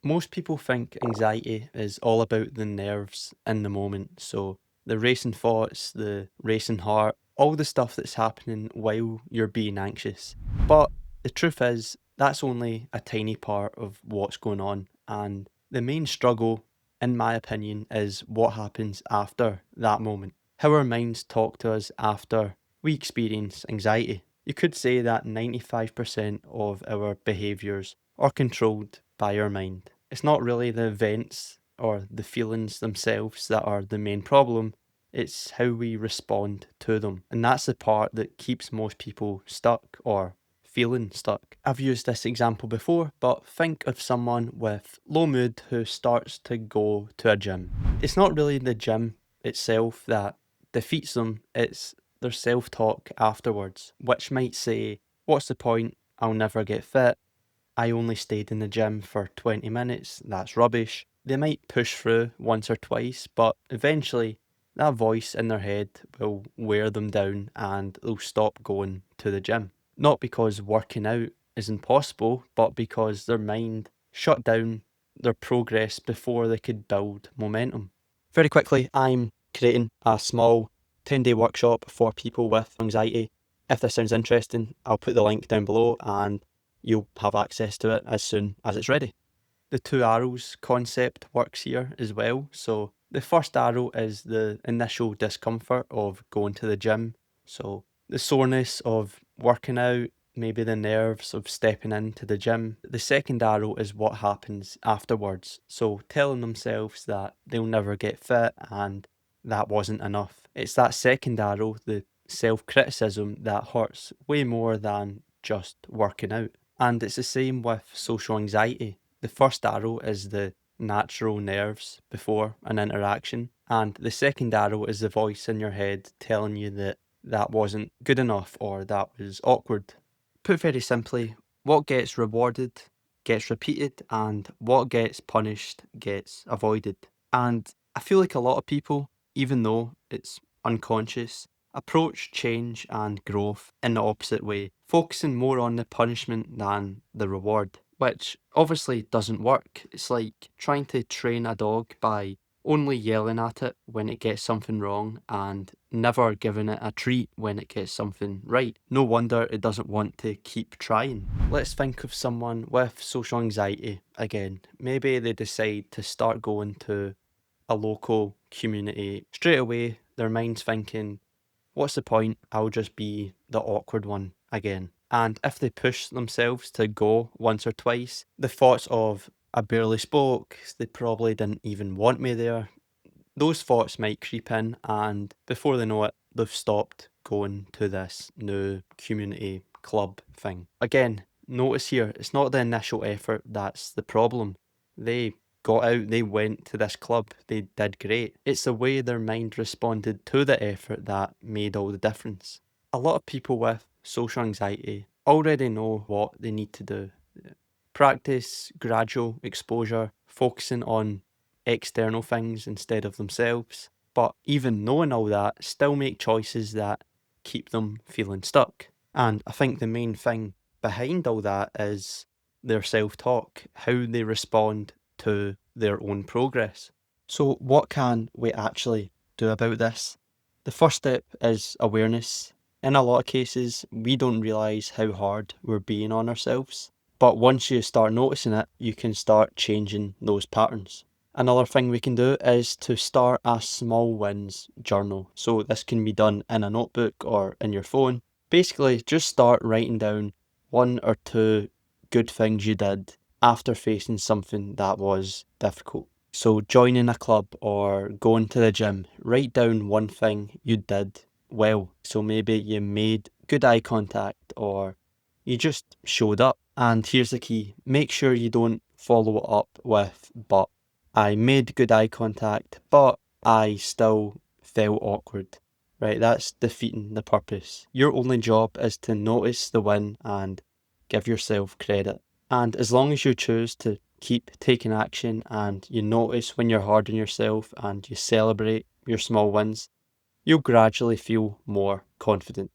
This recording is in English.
Most people think anxiety is all about the nerves in the moment. So the racing thoughts, the racing heart, all the stuff that's happening while you're being anxious. But the truth is, that's only a tiny part of what's going on. And the main struggle, in my opinion, is what happens after that moment. How our minds talk to us after we experience anxiety. You could say that 95% of our behaviours are controlled by our mind. It's not really the events or the feelings themselves that are the main problem, it's how we respond to them. And that's the part that keeps most people stuck or feeling stuck. I've used this example before, but think of someone with low mood who starts to go to a gym. It's not really the gym itself that defeats them, it's their self talk afterwards, which might say, "What's the point? I'll never get fit. I only stayed in the gym for 20 minutes. That's rubbish." They might push through once or twice, but eventually that voice in their head will wear them down and they'll stop going to the gym. Not because working out is impossible, but because their mind shut down their progress before they could build momentum. Very quickly, I'm creating a small 10-day workshop for people with anxiety. If this sounds interesting, I'll put the link down below and you'll have access to it as soon as it's ready. The two arrows concept works here as well. So the first arrow is the initial discomfort of going to the gym. So the soreness of working out, maybe the nerves of stepping into the gym. The second arrow is what happens afterwards. So telling themselves that they'll never get fit and that wasn't enough. It's that second arrow, the self-criticism, that hurts way more than just working out. And it's the same with social anxiety. The first arrow is the natural nerves before an interaction, and the second arrow is the voice in your head telling you that that wasn't good enough or that was awkward. Put very simply, what gets rewarded gets repeated, and what gets punished gets avoided. And I feel like a lot of people, even though it's unconscious, approach change and growth in the opposite way, focusing more on the punishment than the reward, which obviously doesn't work. It's like trying to train a dog by only yelling at it when it gets something wrong and never giving it a treat when it gets something right. No wonder it doesn't want to keep trying. Let's think of someone with social anxiety again. Maybe they decide to start going to a local community. Straight away, their mind's thinking, "What's the point? I'll just be the awkward one again." And if they push themselves to go once or twice, the thoughts of, "I barely spoke, they probably didn't even want me there," those thoughts might creep in, and before they know it, they've stopped going to this new community club thing. Again, notice here, it's not the initial effort that's the problem. They got out, they went to this club, they did great. It's the way their mind responded to the effort that made all the difference. A lot of people with social anxiety already know what they need to do. Practice gradual exposure, focusing on external things instead of themselves. But even knowing all that, still make choices that keep them feeling stuck. And I think the main thing behind all that is their self talk, how they respond to their own progress. So, what can we actually do about this? The first step is awareness. In a lot of cases, we don't realise how hard we're being on ourselves. But once you start noticing it, you can start changing those patterns. Another thing we can do is to start a small wins journal. So this can be done in a notebook or in your phone. Basically, just start writing down one or two good things you did after facing something that was difficult. So joining a club or going to the gym, write down one thing you did well. So maybe you made good eye contact or you just showed up. And here's the key, make sure you don't follow it up with "but." I made good eye contact, but I still felt awkward. Right, that's defeating the purpose. Your only job is to notice the win and give yourself credit. And as long as you choose to keep taking action and you notice when you're hard on yourself and you celebrate your small wins, you'll gradually feel more confident.